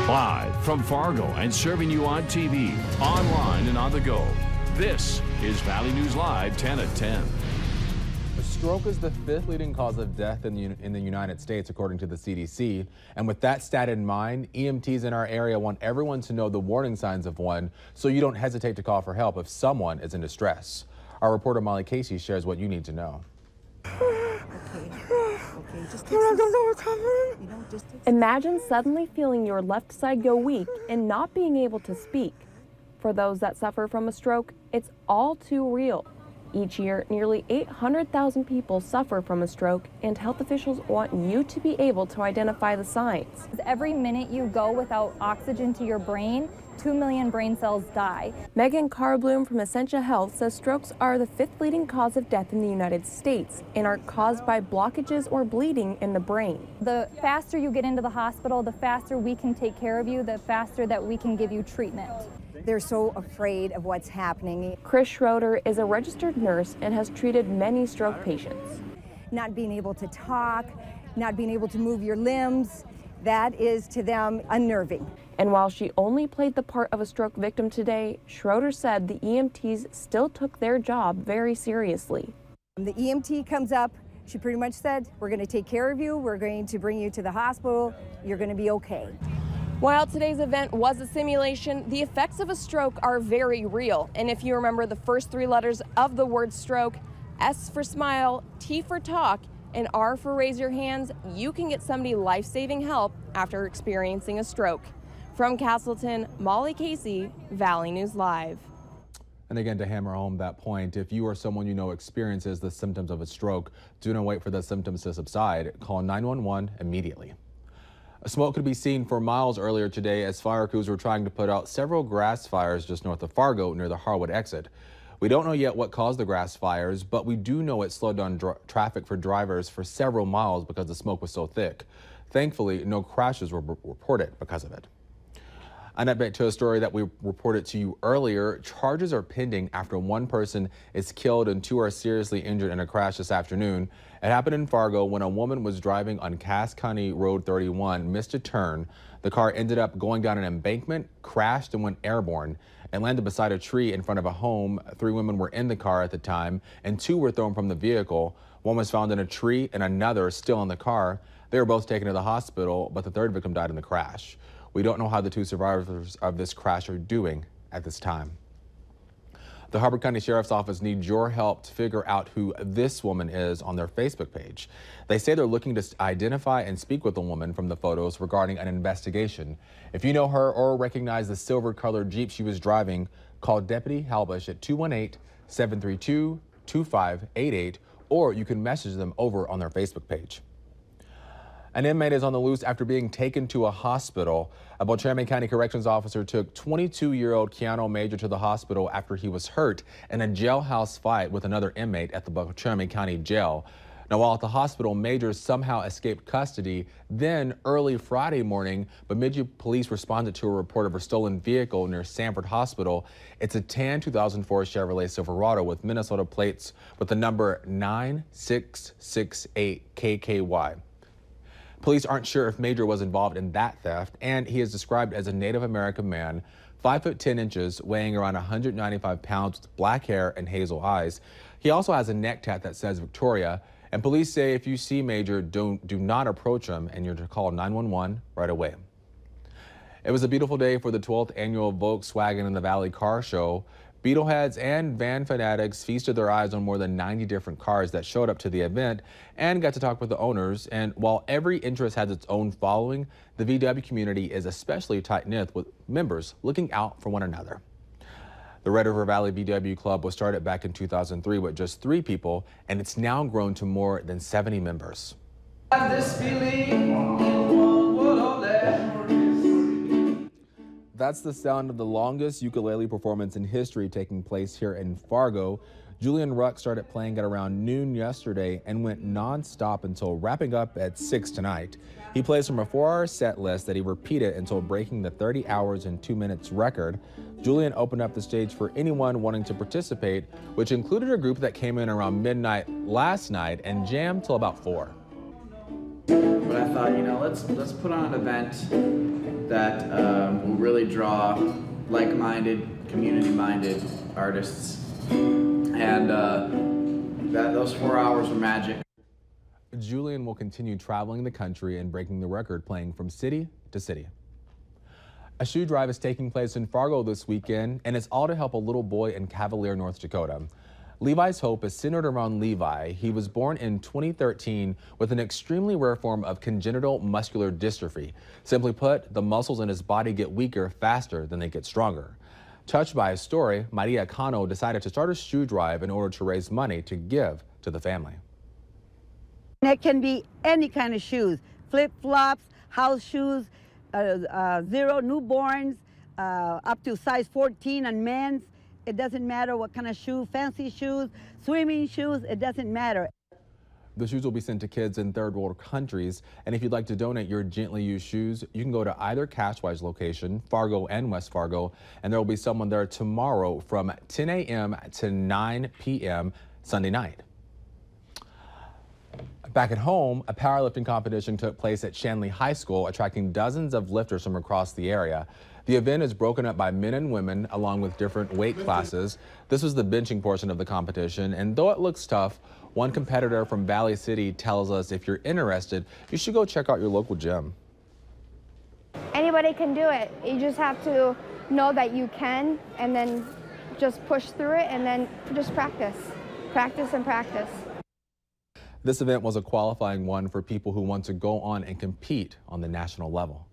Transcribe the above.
Live from Fargo and serving you on TV, online, and on the go. This is Valley News Live 10 at 10. Stroke is the fifth leading cause of death in the United States, according to the CDC. And with that stat in mind, EMTs in our area want everyone to know the warning signs of one, so you don't hesitate to call for help if someone is in distress. Our reporter Molly Casey shares what you need to know. Imagine suddenly feeling your left side go weak and not being able to speak. For those that suffer from a stroke, it's all too real. Each year, nearly 800,000 people suffer from a stroke, and health officials want you to be able to identify the signs. Every minute you go without oxygen to your brain, 2 million brain cells die. Megan Carbloom from Essentia Health says strokes are the fifth leading cause of death in the United States and are caused by blockages or bleeding in the brain. The faster you get into the hospital, the faster we can take care of you, the faster that we can give you treatment. They're so afraid of what's happening. Chris Schroeder is a registered nurse and has treated many stroke patients. Not being able to talk, not being able to move your limbs, that is to them unnerving. And while she only played the part of a stroke victim today, Schroeder said the EMTs still took their job very seriously. The EMT comes up, she pretty much said, we're going to take care of you, we're going to bring you to the hospital, you're going to be okay. While today's event was a simulation, the effects of a stroke are very real. And if you remember the first three letters of the word stroke, S for smile, T for talk, and R for raise your hands, you can get somebody life-saving help after experiencing a stroke. From Castleton, Molly Casey, Valley News Live. And again, to hammer home that point, if you or someone you know experiences the symptoms of a stroke, do not wait for the symptoms to subside. Call 911 immediately. Smoke could be seen for miles earlier today as fire crews were trying to put out several grass fires just north of Fargo near the Harwood exit. We don't know yet what caused the grass fires, but we do know it slowed down traffic for drivers for several miles because the smoke was so thick. Thankfully, no crashes were reported because of it. And back to a story that we reported to you earlier. Charges are pending after one person is killed and two are seriously injured in a crash this afternoon. It happened in Fargo when a woman was driving on Cass County Road 31, missed a turn. The car ended up going down an embankment, crashed and went airborne, and landed beside a tree in front of a home. 3 women were in the car at the time, and 2 were thrown from the vehicle. One was found in a tree and another still in the car. They were both taken to the hospital, but the third victim died in the crash. We don't know how the 2 survivors of this crash are doing at this time. The Harbor County Sheriff's Office needs your help to figure out who this woman is on their Facebook page. They say they're looking to identify and speak with the woman from the photos regarding an investigation. If you know her or recognize the silver-colored Jeep she was driving, call Deputy Halbush at 218-732-2588, or you can message them over on their Facebook page. An inmate is on the loose after being taken to a hospital. A Beltrami County Corrections officer took 22-year-old Keanu Major to the hospital after he was hurt in a jailhouse fight with another inmate at the Beltrami County Jail. Now, while at the hospital, Major somehow escaped custody. Then, early Friday morning, Bemidji police responded to a report of a stolen vehicle near Sanford Hospital. It's a tan 2004 Chevrolet Silverado with Minnesota plates with the number 9668 KKY. Police aren't sure if Major was involved in that theft, and he is described as a Native American man, 5 foot 10 inches, weighing around 195 pounds, with black hair and hazel eyes. He also has a neck tat that says Victoria, and police say if you see Major, do not approach him, and you're to call 911 right away. It was a beautiful day for the 12th annual Volkswagen in the Valley Car Show. Beetleheads and van fanatics feasted their eyes on more than 90 different cars that showed up to the event and got to talk with the owners. And while every interest has its own following, the VW community is especially tight-knit, with members looking out for one another. The Red River Valley VW Club was started back in 2003 with just 3 people, and it's now grown to more than 70 members. That's the sound of the longest ukulele performance in history taking place here in Fargo. Julian Ruck started playing at around noon yesterday and went non-stop until wrapping up at 6 tonight. He plays from a 4-hour set list that he repeated until breaking the 30 hours and 2 minutes record. Julian opened up the stage for anyone wanting to participate, which included a group that came in around midnight last night and jammed till about 4. But I thought, you know, let's put on an event that will really draw like-minded, community-minded artists, and those 4 hours were magic. Julian will continue traveling the country and breaking the record, playing from city to city. A shoe drive is taking place in Fargo this weekend, and it's all to help a little boy in Cavalier, North Dakota. Levi's hope is centered around Levi. He was born in 2013 with an extremely rare form of congenital muscular dystrophy. Simply put, the muscles in his body get weaker faster than they get stronger. Touched by his story, Maria Cano decided to start a shoe drive in order to raise money to give to the family. It can be any kind of shoes, flip-flops, house shoes, zero, newborns, up to size 14 on men's. It doesn't matter what kind of shoe, fancy shoes, swimming shoes, it doesn't matter. The shoes will be sent to kids in third world countries, and if you'd like to donate your gently used shoes, you can go to either Cashwise location, Fargo and West Fargo, and there will be someone there tomorrow from 10 a.m. to 9 p.m. Sunday night. Back at home, a powerlifting competition took place at Shanley High School, attracting dozens of lifters from across the area. The event is broken up by men and women along with different weight classes. This was the benching portion of the competition, and though it looks tough, one competitor from Valley City tells us if you're interested, you should go check out your local gym. Anybody can do it. You just have to know that you can, and then just push through it, and then just practice. Practice and practice. This event was a qualifying one for people who want to go on and compete on the national level.